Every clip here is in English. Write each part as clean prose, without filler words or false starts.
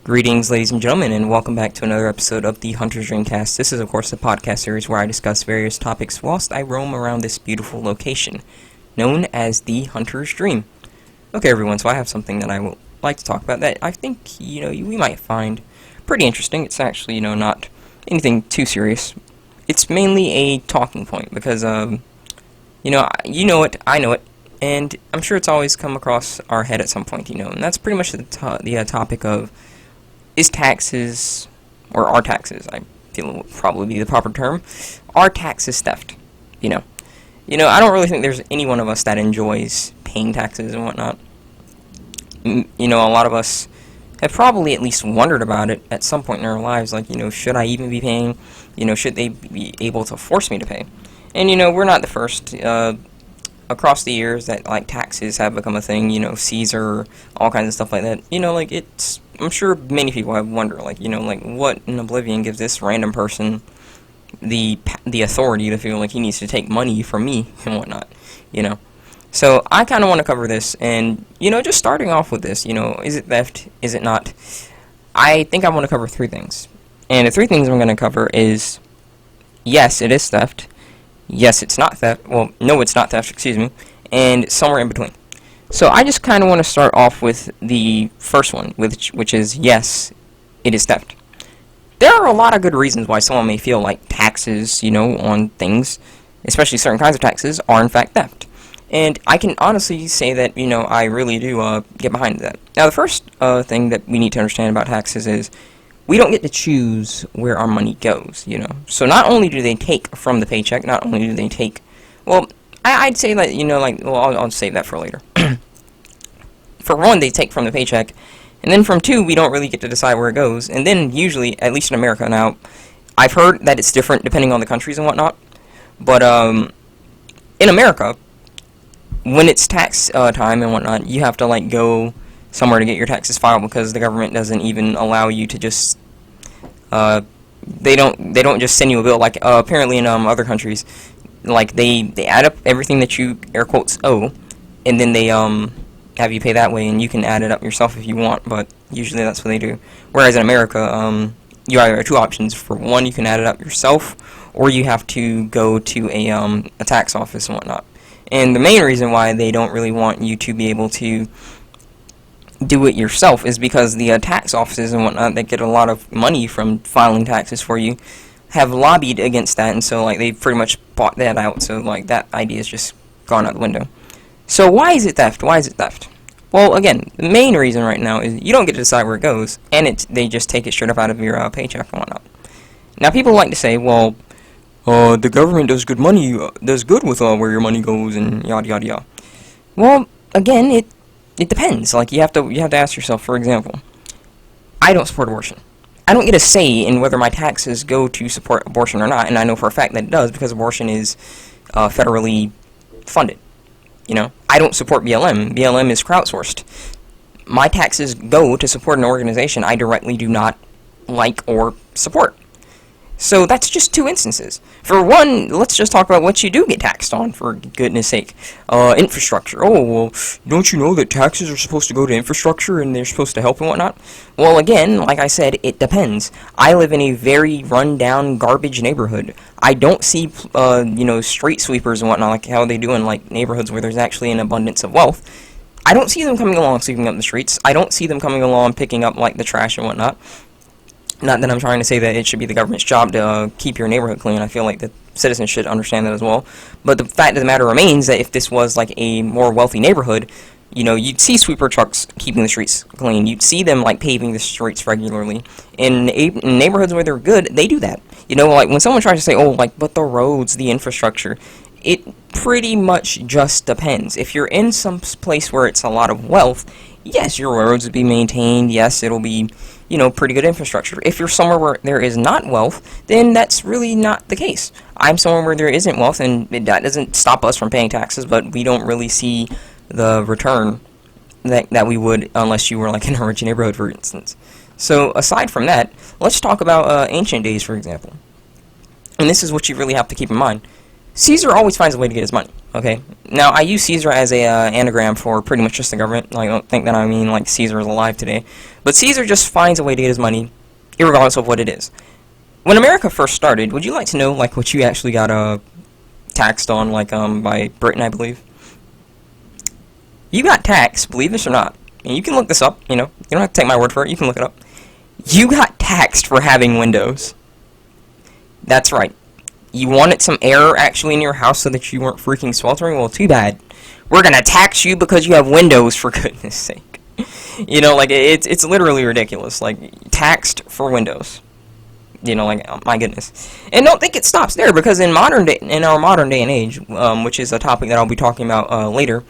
Greetings, ladies and gentlemen, and welcome back to another episode of the Hunter's DREAMCAST. This is, of course, a podcast series where I discuss various topics whilst I roam around this beautiful location, known as the Hunter's Dream. Okay, everyone, so I have something that I would like to talk about that I think, we might find pretty interesting. It's actually, not anything too serious. It's mainly a talking point, because, you know it, I know it, and I'm sure it's always come across our head at some point, and that's pretty much the topic of is taxes, or are taxes, I feel it would probably be the proper term, are taxes theft? I don't really think there's any one of us that enjoys paying taxes and whatnot. A lot of us have probably at least wondered about it at some point in our lives, like, should I even be paying? Should they be able to force me to pay? And, we're not the first, across the years that, like, taxes have become a thing, Caesar, all kinds of stuff like that, I'm sure many people have wondered, what in oblivion gives this random person the authority to feel like he needs to take money from me and whatnot, So I kind of want to cover this, and, just starting off with this, is it theft, is it not? I think I want to cover three things, and the three things I'm going to cover is, yes, it is theft, yes, it's not theft, well, no, it's not theft, excuse me, and somewhere in between. So I just kind of want to start off with the first one, which is, yes, it is theft. There are a lot of good reasons why someone may feel like taxes, on things, especially certain kinds of taxes, are in fact theft. And I can honestly say that, I really do get behind that. Now, the first thing that we need to understand about taxes is we don't get to choose where our money goes, So not only do they take from the paycheck, not only do they take, well, I'd say that, I'll save that for later. For one, they take from the paycheck, and then from two, we don't really get to decide where it goes. And then usually, at least in America now, I've heard that it's different depending on the countries and whatnot, but in America, when it's tax time and whatnot, you have to go somewhere to get your taxes filed because the government doesn't even allow you to just they don't just send you a bill apparently in other countries, they add up everything that you air quotes owe, and then they have you pay that way, and you can add it up yourself if you want, but usually that's what they do. Whereas in America, you either have two options. For one, you can add it up yourself, or you have to go to a tax office and whatnot. And the main reason why they don't really want you to be able to do it yourself is because the tax offices and whatnot that get a lot of money from filing taxes for you have lobbied against that, and so they pretty much bought that out, so that idea is just gone out the window. So why is it theft? Why is it theft? Well, again, the main reason right now is you don't get to decide where it goes, and they just take it straight up out of your paycheck and whatnot. Now, people like to say, well, the government does good with where your money goes and yada yada yada. Well, again, it depends. You have to ask yourself. For example, I don't support abortion. I don't get a say in whether my taxes go to support abortion or not, and I know for a fact that it does because abortion is federally funded. I don't support BLM. BLM is crowdsourced. My taxes go to support an organization I directly do not like or support. So that's just two instances. For one, let's just talk about what you do get taxed on, for goodness sake. Infrastructure. Oh, well, don't you know that taxes are supposed to go to infrastructure and they're supposed to help and whatnot? Well, again, like I said, it depends. I live in a very run-down, garbage neighborhood. I don't see, street sweepers and whatnot, like how they do in, neighborhoods where there's actually an abundance of wealth. I don't see them coming along sweeping up the streets. I don't see them coming along picking up, the trash and whatnot. Not that I'm trying to say that it should be the government's job to keep your neighborhood clean. I feel like the citizens should understand that as well. But the fact of the matter remains that if this was a more wealthy neighborhood, you'd see sweeper trucks keeping the streets clean. You'd see them paving the streets regularly. In neighborhoods where they're good, they do that. When someone tries to say, oh, but the roads, the infrastructure, it pretty much just depends. If you're in some place where it's a lot of wealth, yes, your roads will be maintained. Yes, it'll be, pretty good infrastructure. If you're somewhere where there is not wealth, then that's really not the case. I'm somewhere where there isn't wealth, and that doesn't stop us from paying taxes, but we don't really see the return that we would unless you were in a rich neighborhood, for instance. So aside from that, let's talk about ancient days, for example. And this is what you really have to keep in mind. Caesar always finds a way to get his money, okay? Now, I use Caesar as a anagram for pretty much just the government. Like, don't think that I mean, like, Caesar is alive today. But Caesar just finds a way to get his money, irregardless of what it is. When America first started, would you like to know, like, what you actually got taxed on, like, by Britain, I believe? You got taxed, believe this or not. And you can look this up, you know. You don't have to take my word for it. You can look it up. You got taxed for having windows. That's right. You wanted some air actually in your house so that you weren't freaking sweltering? Well, too bad. We're gonna tax you because you have windows, for goodness sake. You know, like, it's literally ridiculous. Like, taxed for windows. You know, like, oh, my goodness. And don't think it stops there, because in our modern day and age, which is a topic that I'll be talking about later,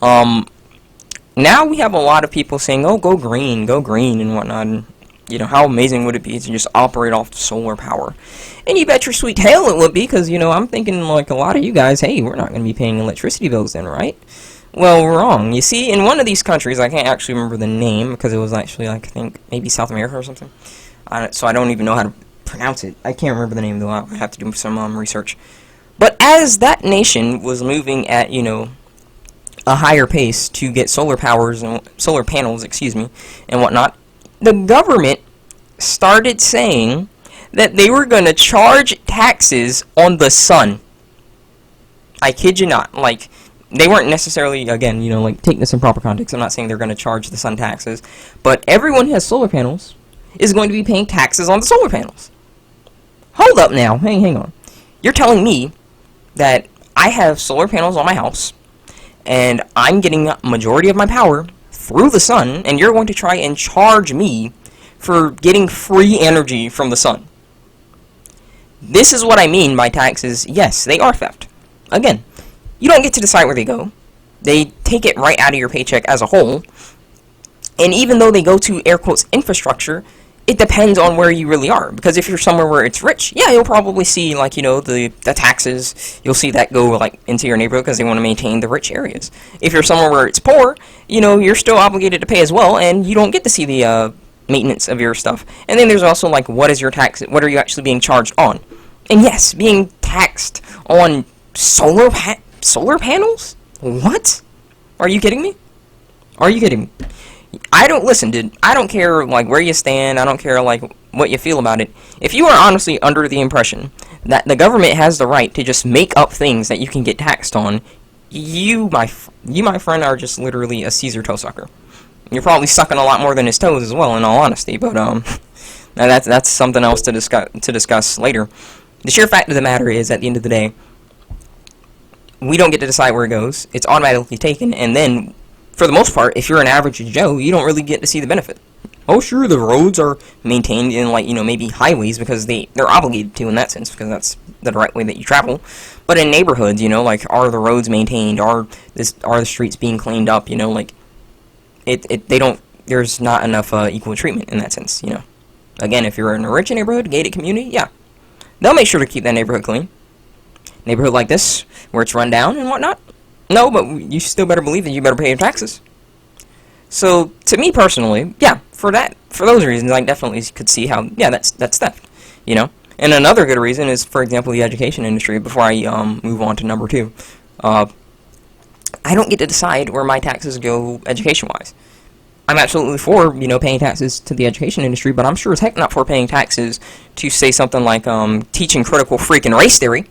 now we have a lot of people saying, oh, go green, and whatnot. And, you know, how amazing would it be to just operate off solar power? And you bet your sweet tail it would be, because, you know, I'm thinking, like, a lot of you guys, hey, we're not going to be paying electricity bills then, right? Well, wrong. You see, in one of these countries, I can't actually remember the name, because it was actually, like, I think, maybe South America or something. So I don't even know how to pronounce it. I can't remember the name, though. I have to do some research. But as that nation was moving at, you know, a higher pace to get solar panels, and whatnot, the government started saying that they were going to charge taxes on the sun. I kid you not. Like, they weren't necessarily, again, you know, like, take this in proper context. I'm not saying they're going to charge the sun taxes, but everyone who has solar panels is going to be paying taxes on the solar panels. Hold up now. Hang on. You're telling me that I have solar panels on my house, and I'm getting a majority of my power through the sun, and you're going to try and charge me for getting free energy from the sun. This is what I mean by taxes. Yes, they are theft. Again, you don't get to decide where they go. They take it right out of your paycheck as a whole. And even though they go to, air quotes, infrastructure, it depends on where you really are. Because if you're somewhere where it's rich, yeah, you'll probably see, like, you know, the taxes, you'll see that go, like, into your neighborhood because they want to maintain the rich areas. If you're somewhere where it's poor, you know, you're still obligated to pay as well, and you don't get to see the maintenance of your stuff. And then there's also, like, what is your tax, what are you actually being charged on? And yes, being taxed on solar panels? What? Are you kidding me? Are you kidding me? I don't care, like, where you stand. I don't care, like, what you feel about it. If you are honestly under the impression that the government has the right to just make up things that you can get taxed on, you, my friend, are just literally a Caesar toe sucker. You're probably sucking a lot more than his toes as well, in all honesty, but, that's something else to discuss later. The sheer fact of the matter is, at the end of the day, we don't get to decide where it goes. It's automatically taken, and then, for the most part, if you're an average Joe, you don't really get to see the benefit. Oh, sure, the roads are maintained in, like, you know, maybe highways because they're obligated to in that sense, because that's the right way that you travel. But in neighborhoods, you know, like, are the roads maintained? Are the streets being cleaned up? You know, like, there's not enough equal treatment in that sense, you know. Again, if you're in a rich neighborhood, gated community, yeah, they'll make sure to keep that neighborhood clean. Neighborhood like this, where it's run down and whatnot, no, but you still better believe that you better pay your taxes. So, to me personally, yeah, for those reasons, I definitely could see how, yeah, that's theft, you know. And another good reason is, for example, the education industry. Before I move on to number 2, I don't get to decide where my taxes go education-wise. I'm absolutely for, you know, paying taxes to the education industry, but I'm sure as heck not for paying taxes to say something like teaching critical freaking race theory.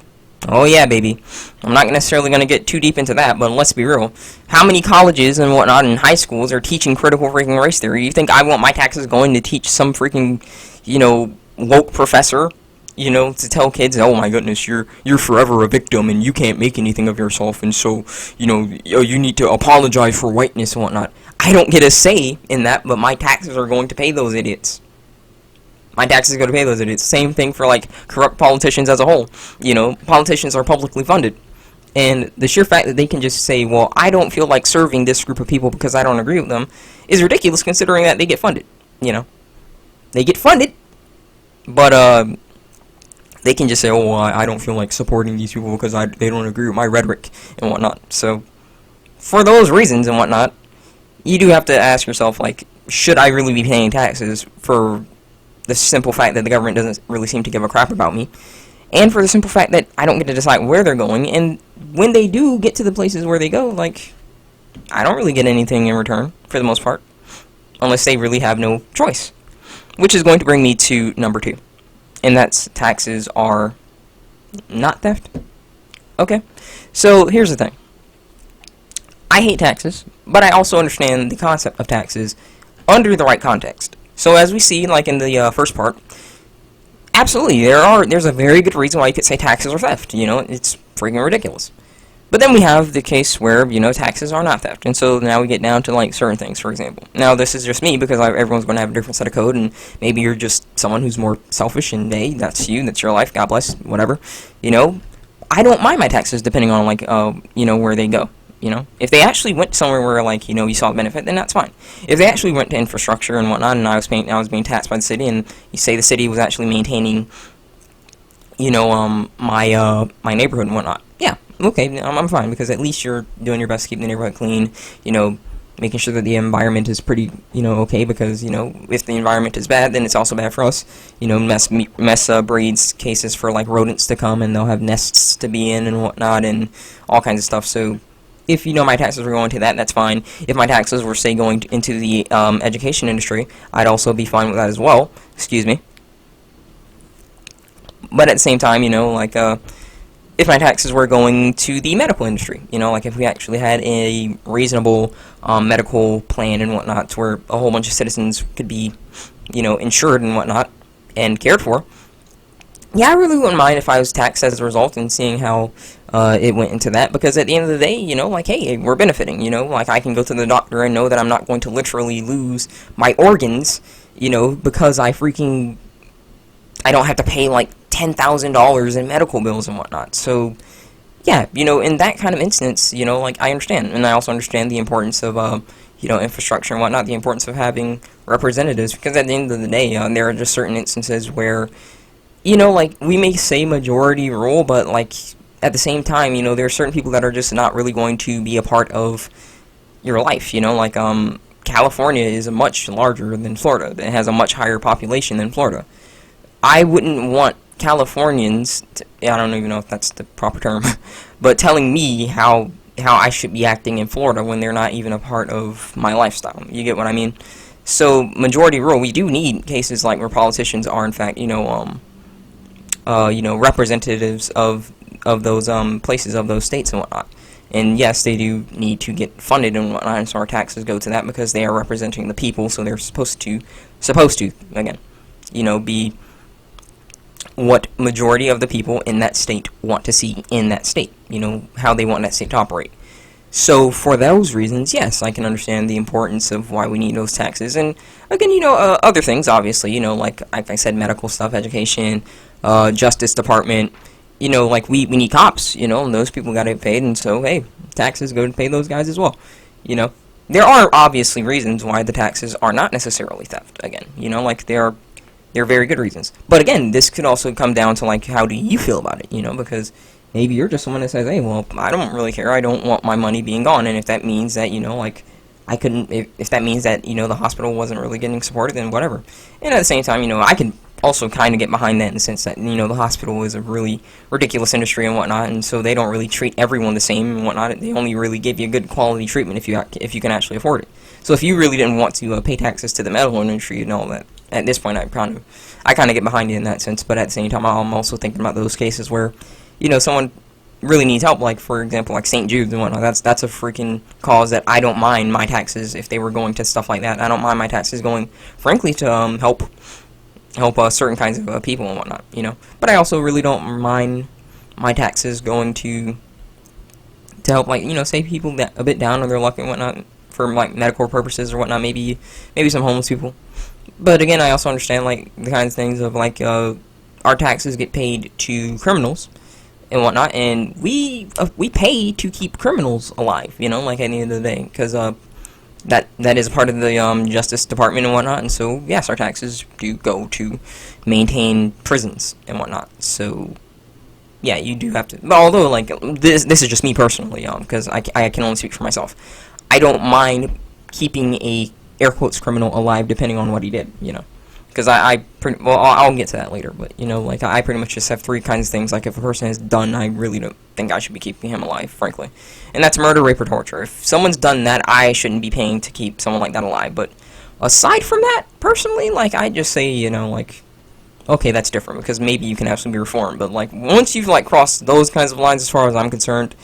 Oh yeah, baby. I'm not necessarily going to get too deep into that, but let's be real. How many colleges and whatnot and high schools are teaching critical freaking race theory? You think I want my taxes going to teach some freaking, you know, woke professor, you know, to tell kids, oh my goodness, you're forever a victim and you can't make anything of yourself, and so, you know, you need to apologize for whiteness and whatnot. I don't get a say in that, but my taxes are going to pay those idiots. My taxes go to pay those idiots. Same thing for, like, corrupt politicians as a whole. You know, politicians are publicly funded. And the sheer fact that they can just say, well, I don't feel like serving this group of people because I don't agree with them, is ridiculous considering that they get funded. You know, they get funded, but they can just say, oh, I don't feel like supporting these people because they don't agree with my rhetoric and whatnot. So, for those reasons and whatnot, you do have to ask yourself, like, should I really be paying taxes for the simple fact that the government doesn't really seem to give a crap about me? and for the simple fact that I don't get to decide where they're going, and when they do get to the places where they go, like, I don't really get anything in return, for the most part, unless they really have no choice. Which is going to bring me to number 2, and that's taxes are not theft. Okay, so here's the thing. I hate taxes, but I also understand the concept of taxes under the right context. So as we see, like in the first part, absolutely, there's a very good reason why you could say taxes are theft. You know, it's freaking ridiculous. But then we have the case where, you know, taxes are not theft. And so now we get down to, like, certain things, for example. Now, this is just me, because everyone's going to have a different set of code, and maybe you're just someone who's more selfish, and, hey, that's you, that's your life, God bless, whatever. You know, I don't mind my taxes depending on, like, you know, where they go. You know, if they actually went somewhere where, like, you know, you saw a benefit, then that's fine. If they actually went to infrastructure and whatnot, and I was being taxed by the city, and you say the city was actually maintaining, you know, my neighborhood and whatnot, yeah, okay, I'm fine, because at least you're doing your best to keep the neighborhood clean, you know, making sure that the environment is pretty, you know, okay, because, you know, if the environment is bad, then it's also bad for us. You know, mess breeds cases for, like, rodents to come, and they'll have nests to be in and whatnot, and all kinds of stuff. So if, you know, my taxes were going to that, that's fine. If my taxes were, say, going into the education industry, I'd also be fine with that as well. Excuse me. But at the same time, you know, like, if my taxes were going to the medical industry, you know, like if we actually had a reasonable medical plan and whatnot, to where a whole bunch of citizens could be, you know, insured and whatnot, and cared for, yeah, I really wouldn't mind if I was taxed as a result, and seeing how it went into that, because at the end of the day, you know, like, hey, we're benefiting, you know, like, I can go to the doctor and know that I'm not going to literally lose my organs, you know, because I don't have to pay, like, $10,000 in medical bills and whatnot. So, yeah, you know, in that kind of instance, you know, like, I understand. And I also understand the importance of, you know, infrastructure and whatnot, the importance of having representatives, because at the end of the day, there are just certain instances where, you know, like, we may say majority rule, but, like, at the same time, you know, there are certain people that are just not really going to be a part of your life, you know, like, California is much larger than Florida. It has a much higher population than Florida. I wouldn't want Californians, I don't even know if that's the proper term, but telling me how I should be acting in Florida when they're not even a part of my lifestyle. You get what I mean? So, majority rule, we do need cases like where politicians are, in fact, you know, representatives of those places, of those states and whatnot. And yes, they do need to get funded and whatnot, and so our taxes go to that, because they are representing the people, so they're supposed to, again, you know, be what majority of the people in that state want to see in that state, you know, how they want that state to operate. So, for those reasons, yes, I can understand the importance of why we need those taxes. And, again, you know, other things, obviously, you know, like I said, medical stuff, education, Justice Department, you know, like, we need cops, you know, and those people got to get paid, and so, hey, taxes go to pay those guys as well, you know. There are, obviously, reasons why the taxes are not necessarily theft, again, you know, like, there are very good reasons. But again, this could also come down to, like, how do you feel about it, you know, because maybe you're just someone that says, hey, well, I don't really care, I don't want my money being gone, and if that means that, you know, like, I couldn't, if that means that, you know, the hospital wasn't really getting supported, then whatever. And at the same time, you know, I can also kind of get behind that in the sense that, you know, the hospital is a really ridiculous industry and whatnot, and so they don't really treat everyone the same and whatnot. They only really give you good quality treatment if you can actually afford it. So if you really didn't want to pay taxes to the medical industry and all that, at this point, I kind of get behind it in that sense. But at the same time, I'm also thinking about those cases where, you know, someone really needs help, like, for example, like St. Jude's and whatnot. That's a freaking cause that I don't mind my taxes if they were going to stuff like that. I don't mind my taxes going, frankly, to help certain kinds of people and whatnot, you know. But I also really don't mind my taxes going to help, like, you know, say people that a bit down on their luck and whatnot for, like, medical purposes or whatnot. Maybe some homeless people. But again, I also understand, like, the kinds of things of, like, our taxes get paid to criminals and whatnot, and we pay to keep criminals alive, you know, like, at the end of the day, because that is part of the Justice Department and whatnot, and so, yes, our taxes do go to maintain prisons and whatnot, so, yeah, you do have to, but although, like, this is just me personally, because I can only speak for myself. I don't mind keeping a air quotes criminal alive depending on what he did, you know. Because I'll get to that later, but, you know, like, I pretty much just have three kinds of things. Like, if a person has done, I really don't think I should be keeping him alive, frankly. And that's murder, rape, or torture. If someone's done that, I shouldn't be paying to keep someone like that alive. But aside from that, personally, like, I just say, you know, like, okay, that's different, because maybe you can absolutely be reformed. But, like, once you've, like, crossed those kinds of lines as far as I'm concerned,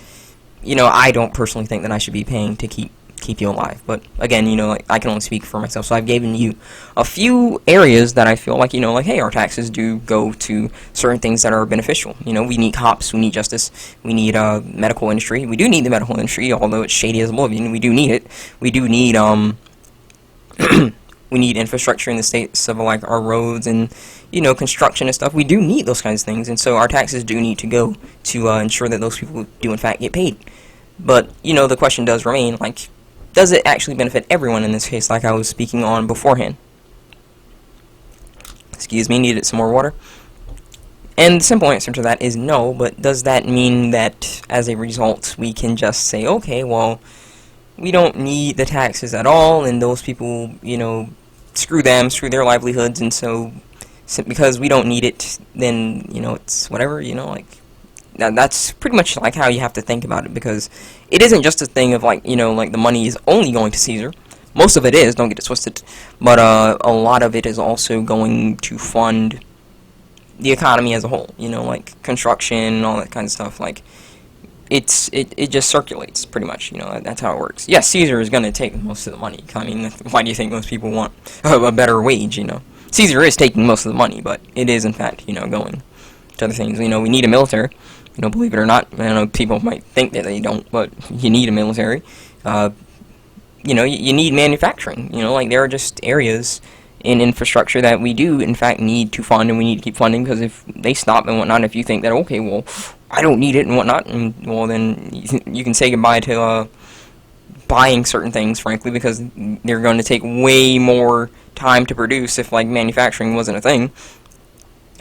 you know, I don't personally think that I should be paying to keep you alive. But again, you know, like, I can only speak for myself, so I've given you a few areas that I feel like, you know, like, hey, our taxes do go to certain things that are beneficial. You know, we need cops, we need justice, we need medical industry. We do need the medical industry, although it's shady as oblivion. We do need it. We do need we need infrastructure in the states of, like, our roads and, you know, construction and stuff. We do need those kinds of things, and so our taxes do need to go to ensure that those people do in fact get paid. But, you know, the question does remain, like, does it actually benefit everyone in this case, like I was speaking on beforehand? Excuse me, needed some more water. And the simple answer to that is no, but does that mean that, as a result, we can just say, okay, well, we don't need the taxes at all, and those people, you know, screw them, screw their livelihoods, and so because we don't need it, then, you know, it's whatever, you know, like, that's pretty much like how you have to think about it, because it isn't just a thing of, like, you know, like, the money is only going to Caesar. Most of it is, don't get it twisted, but a lot of it is also going to fund the economy as a whole, you know, like construction, all that kind of stuff. Like, it just circulates, pretty much, you know, that's how it works. Yes, Caesar is going to take most of the money. I mean, why do you think most people want a better wage, you know? Caesar is taking most of the money, but it is, in fact, you know, going to other things. You know, we need a military. You know, believe it or not, I know people might think that they don't, but you need a military. You know, you need manufacturing. You know, like, there are just areas in infrastructure that we do, in fact, need to fund, and we need to keep funding, because if they stop and whatnot, if you think that, okay, well, I don't need it and whatnot, and, well, then you can say goodbye to buying certain things, frankly, because they're going to take way more time to produce if, like, manufacturing wasn't a thing.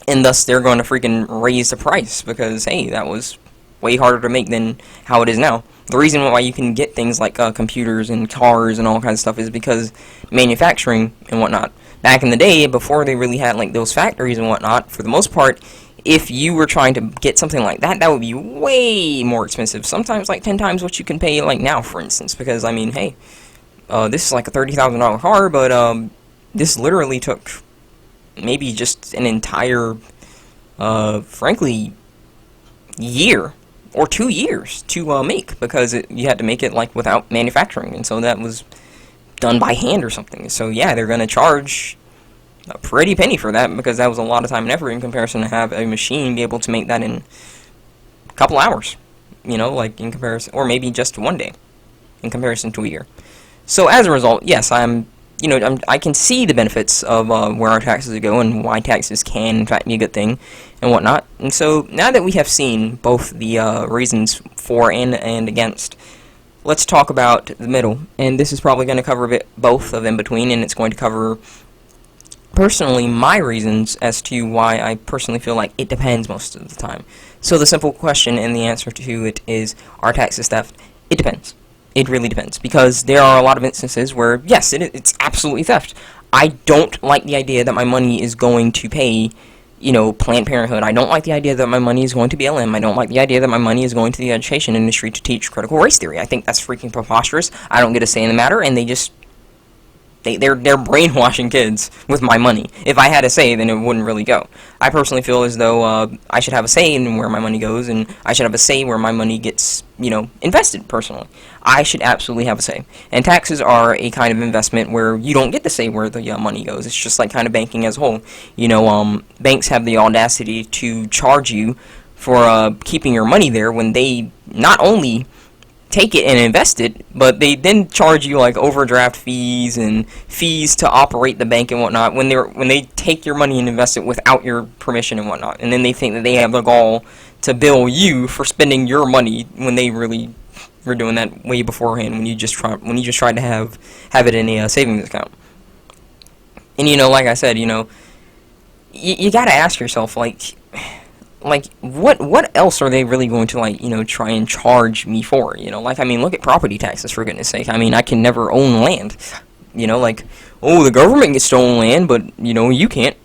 And thus, they're going to freaking raise the price, because, hey, that was way harder to make than how it is now. The reason why you can get things like computers and cars and all kinds of stuff is because manufacturing and whatnot. Back in the day, before they really had, like, those factories and whatnot, for the most part, if you were trying to get something like that, that would be way more expensive. Sometimes, like, 10 times what you can pay, like, now, for instance. Because, I mean, hey, this is like a $30,000 car, but this literally took maybe just an entire, frankly, year or 2 years to make, because you had to make it, like, without manufacturing, and so that was done by hand or something. So yeah, they're going to charge a pretty penny for that, because that was a lot of time and effort in comparison to have a machine be able to make that in a couple hours, you know, like, in comparison, or maybe just one day in comparison to a year. So as a result, yes, I can see the benefits of where our taxes go and why taxes can, in fact, be a good thing and whatnot. And so now that we have seen both the reasons for and against, let's talk about the middle. And this is probably going to cover both of in between, and it's going to cover, personally, my reasons as to why I personally feel like it depends most of the time. So the simple question and the answer to it is, are taxes theft? It depends. It really depends, because there are a lot of instances where, yes, it's absolutely theft. I don't like the idea that my money is going to pay, you know, Planned Parenthood. I don't like the idea that my money is going to BLM. I don't like the idea that my money is going to the education industry to teach critical race theory. I think that's freaking preposterous. I don't get a say in the matter, and they're brainwashing kids with my money. If I had a say, then it wouldn't really go. I personally feel as though I should have a say in where my money goes, and I should have a say where my money gets, you know, invested, personally. I should absolutely have a say. And taxes are a kind of investment where you don't get to say where the money goes. It's just like kind of banking as a whole. You know, banks have the audacity to charge you for keeping your money there, when they not only take it and invest it, but they then charge you, like, overdraft fees and fees to operate the bank and whatnot when they take your money and invest it without your permission and whatnot. And then they think that they have the gall to bill you for spending your money, when they really were doing that way beforehand, when you just tried to have it in a savings account. And, you know, like I said, you know, you gotta ask yourself, like, what else are they really going to, like, you know, try and charge me for? You know, like, I mean, look at property taxes, for goodness sake. I mean, I can never own land. You know, like, oh, the government gets stolen land, but, you know, you can't.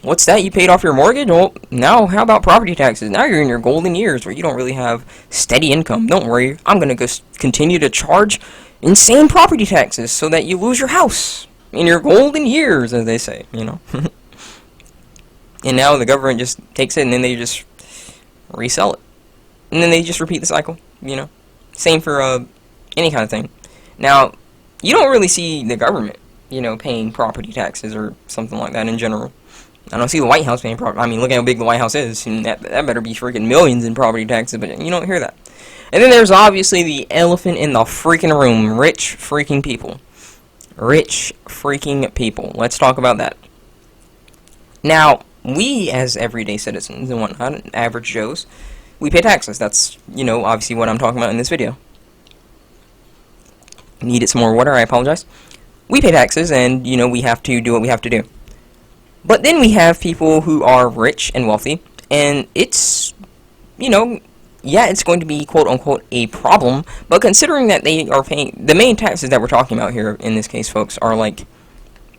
What's that? You paid off your mortgage? Well, now how about property taxes? Now you're in your golden years where you don't really have steady income. Don't worry, I'm going to continue to charge insane property taxes so that you lose your house in your golden years, as they say, you know. And now the government just takes it and then they just resell it. And then they just repeat the cycle, you know. Same for any kind of thing. Now, you don't really see the government, you know, paying property taxes or something like that in general. I don't see the White House paying property. I mean, look at how big the White House is. And that better be freaking millions in property taxes, but you don't hear that. And then there's obviously the elephant in the freaking room. Rich freaking people. Rich freaking people. Let's talk about that. Now, we as everyday citizens and whatnot, average Joes, we pay taxes. That's, you know, obviously what I'm talking about in this video. Needed some more water, I apologize. We pay taxes and, you know, we have to do what we have to do. But then we have people who are rich and wealthy, and it's, you know, yeah, it's going to be quote-unquote a problem, but considering that they are paying, the main taxes that we're talking about here in this case, folks, are like,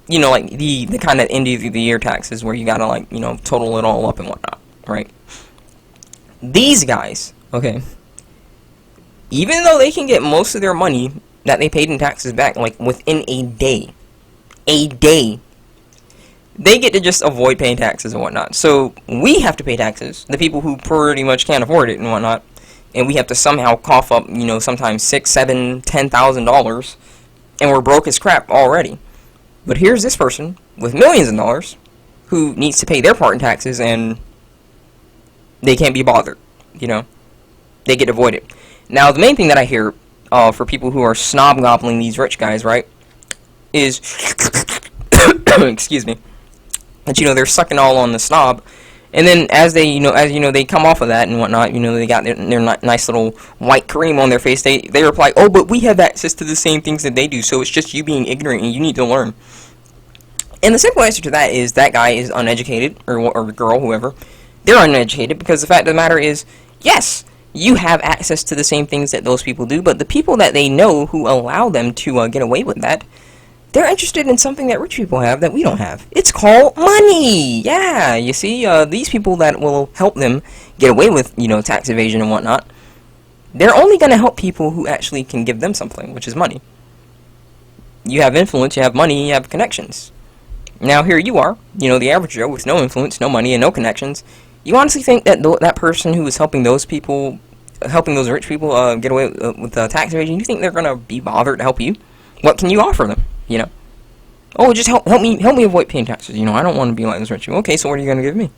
you know, like the kind of end of the year taxes where you gotta, like, you know, total it all up and whatnot, right? These guys, okay, even though they can get most of their money that they paid in taxes back, like, within a day, they get to just avoid paying taxes and whatnot. So we have to pay taxes, the people who pretty much can't afford it and whatnot, and we have to somehow cough up, you know, sometimes $6,000, $7,000, $10,000, and we're broke as crap already. But here's this person with millions of dollars who needs to pay their part in taxes, and they can't be bothered, you know. They get avoided. Now, the main thing that I hear for people who are snob-gobbling these rich guys, right, is, excuse me, that, you know, they're sucking all on the snob, and then as they come off of that and whatnot, you know, they got their nice little white cream on their face, they reply, oh, but we have access to the same things that they do, so it's just you being ignorant and you need to learn. And the simple answer to that is that guy is uneducated, or girl, whoever. They're uneducated because the fact of the matter is, yes, you have access to the same things that those people do, but the people that they know who allow them to get away with that, they're interested in something that rich people have that we don't have. It's called money. Yeah, you see, these people that will help them get away with, you know, tax evasion and whatnot, they're only going to help people who actually can give them something, which is money. You have influence, you have money, you have connections. Now here you are, you know, the average Joe with no influence, no money, and no connections. You honestly think that that person who is helping those people, helping those rich people get away with tax evasion, you think they're going to be bothered to help you? What can you offer them? You know, oh, just help me avoid paying taxes. You know, I don't want to be like those rich people. Okay, so what are you going to give me?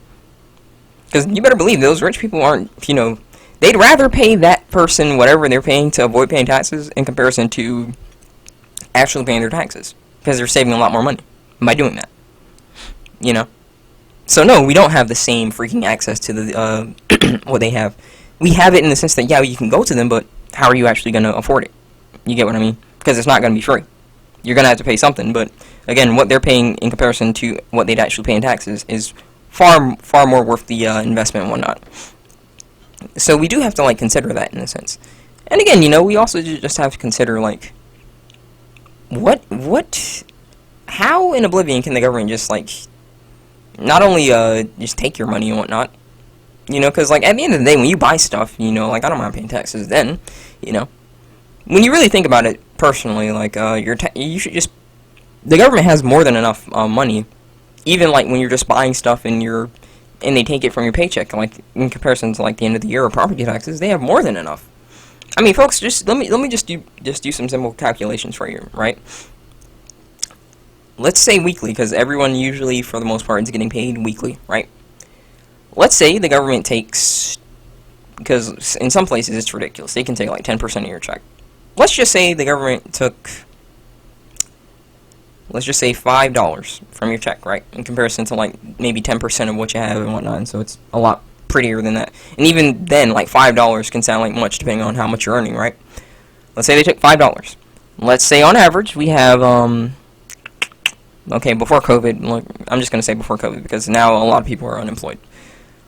Because you better believe those rich people aren't, you know, they'd rather pay that person whatever they're paying to avoid paying taxes in comparison to actually paying their taxes. Because they're saving a lot more money by doing that. You know? So no, we don't have the same freaking access to the, what they have. We have it in the sense that, yeah, you can go to them, but how are you actually going to afford it? You get what I mean? Because it's not going to be free. You're going to have to pay something, but again, what they're paying in comparison to what they'd actually pay in taxes is far more worth the investment and whatnot. So we do have to, like, consider that in a sense. And again, you know, we also just have to consider, like, how in oblivion can the government just, like, not only just take your money and whatnot, you know, because, like, at the end of the day, when you buy stuff, you know, like, I don't mind paying taxes then, you know. When you really think about it personally, like, you should just, the government has more than enough money, even, like, when you're just buying stuff and they take it from your paycheck, like, in comparison to, like, the end of the year or property taxes, they have more than enough. I mean, folks, just let me just do some simple calculations for you, right? Let's say weekly, because everyone usually, for the most part, is getting paid weekly, right? Let's say the government takes, because in some places it's ridiculous, they can take, like, 10% of your check. Let's just say the government took, let's just say $5 from your check, right? In comparison to, like, maybe 10% of what you have and whatnot, and so it's a lot prettier than that. And even then, like, $5 can sound like much depending on how much you're earning, right? Let's say they took $5. Let's say on average we have, okay, before COVID, look, I'm just going to say before COVID because now a lot of people are unemployed.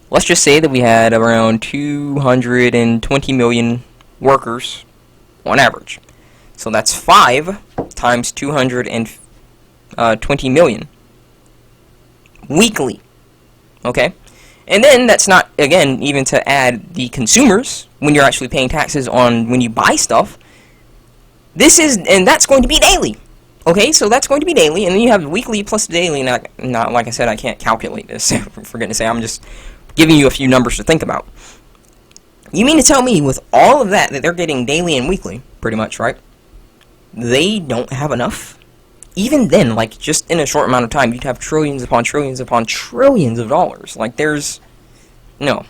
Let's just say that we had around 220 million workers on average. So that's 5 times 200 and 20 million weekly. Okay, and then that's not, again, even to add the consumers when you're actually paying taxes on when you buy stuff. And that's going to be daily. Okay, so that's going to be daily, and then you have weekly plus daily. Not like I said, I can't calculate this. For goodness sake, I'm just giving you a few numbers to think about. You mean to tell me with all of that they're getting daily and weekly, pretty much, right? They don't have enough? Even then, like, just in a short amount of time, you'd have trillions upon trillions upon trillions of dollars. Like, there's... No.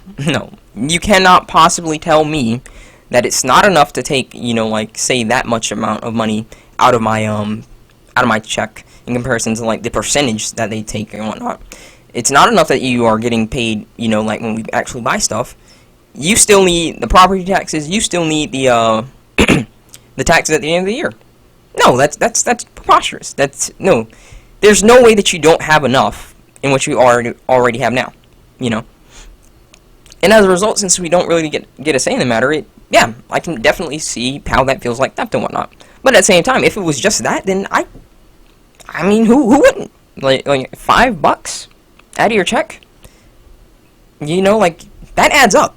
You cannot possibly tell me that it's not enough to take, like, say, that much amount of money out of my check in comparison to, like, the percentage that they take and whatnot. It's not enough that you are getting paid, like, when we actually buy stuff. You still need the property taxes. You still need the, the taxes at the end of the year. No, that's preposterous. No. There's no way that you don't have enough in what you already have now, And as a result, since we don't really get a say in the matter, yeah, I can definitely see how that feels like theft and whatnot. But at the same time, if it was just that, then I mean, who wouldn't? Like $5 out of your check? Like, that adds up.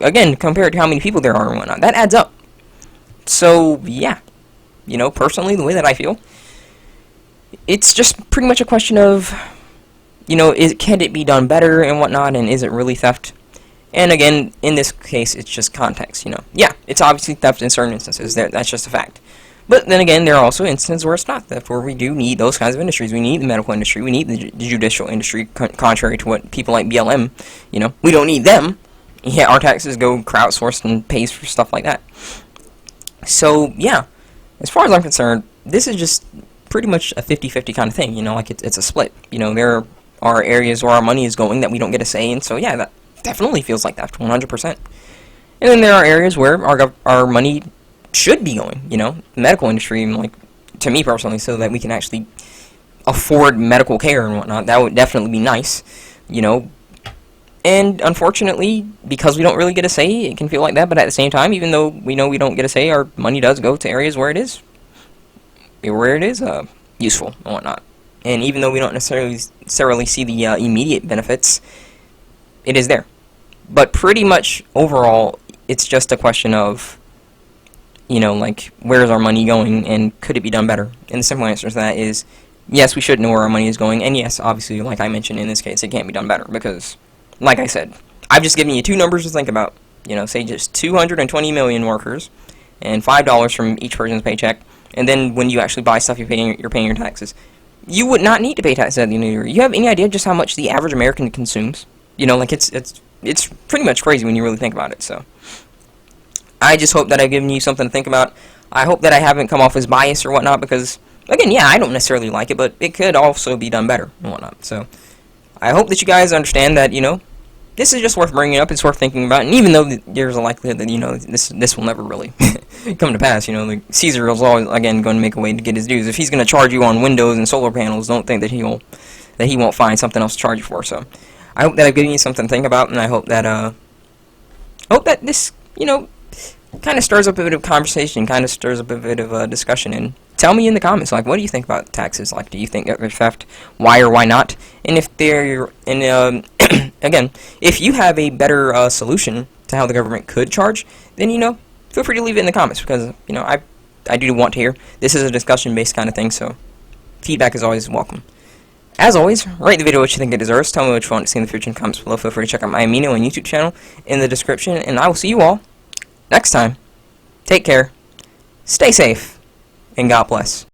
Again, compared to how many people there are and whatnot, that adds up. So, yeah. Personally, the way that I feel, it's just pretty much a question of, can it be done better and whatnot, and is it really theft? And again, in this case, it's just context, Yeah, it's obviously theft in certain instances. That's just a fact. But then again, there are also instances where it's not theft, where we do need those kinds of industries. We need the medical industry. We need the judicial industry, contrary to what people like BLM, we don't need them. Yeah, our taxes go crowdsourced and pays for stuff like that. So, yeah. As far as I'm concerned, this is just pretty much a 50-50 kind of thing, like it's a split. There are areas where our money is going that we don't get a say in, so yeah, that definitely feels like that, 100%. And then there are areas where our money should be going, the medical industry, like, to me personally, so that we can actually afford medical care and whatnot. That would definitely be nice, And unfortunately, because we don't really get a say, it can feel like that. But at the same time, even though we know we don't get a say, our money does go to areas where it is useful and whatnot. And even though we don't necessarily see the immediate benefits, it is there. But pretty much overall, it's just a question of, like, where is our money going and could it be done better? And the simple answer to that is, yes, we should know where our money is going. And yes, obviously, like I mentioned in this case, it can't be done better because, like I said, I've just given you two numbers to think about. Say just 220 million workers and $5 from each person's paycheck. And then when you actually buy stuff, you're paying your taxes. You would not need to pay taxes at the end of the year. You have any idea just how much the average American consumes? Like it's pretty much crazy when you really think about it. So I just hope that I've given you something to think about. I hope that I haven't come off as biased or whatnot because, again, yeah, I don't necessarily like it, but it could also be done better and whatnot. So I hope that you guys understand that, this is just worth bringing up. It's worth thinking about. And even though there's a likelihood that, this will never really come to pass, like Caesar is always, again, going to make a way to get his dues. If he's going to charge you on windows and solar panels, don't think that he won't find something else to charge you for. So I hope that I've given you something to think about, and I hope that this, kind of stirs up a bit of conversation, kind of stirs up a bit of a discussion, and tell me in the comments, like, what do you think about taxes? Like, do you think they're theft? Why or why not? And if they're, again, if you have a better solution to how the government could charge, then, feel free to leave it in the comments, because, I do want to hear. This is a discussion-based kind of thing, so feedback is always welcome. As always, rate the video what you think it deserves. Tell me what you want to see in the future in the comments below. Feel free to check out my Amino and YouTube channel in the description, and I will see you all next time. Take care, stay safe, and God bless.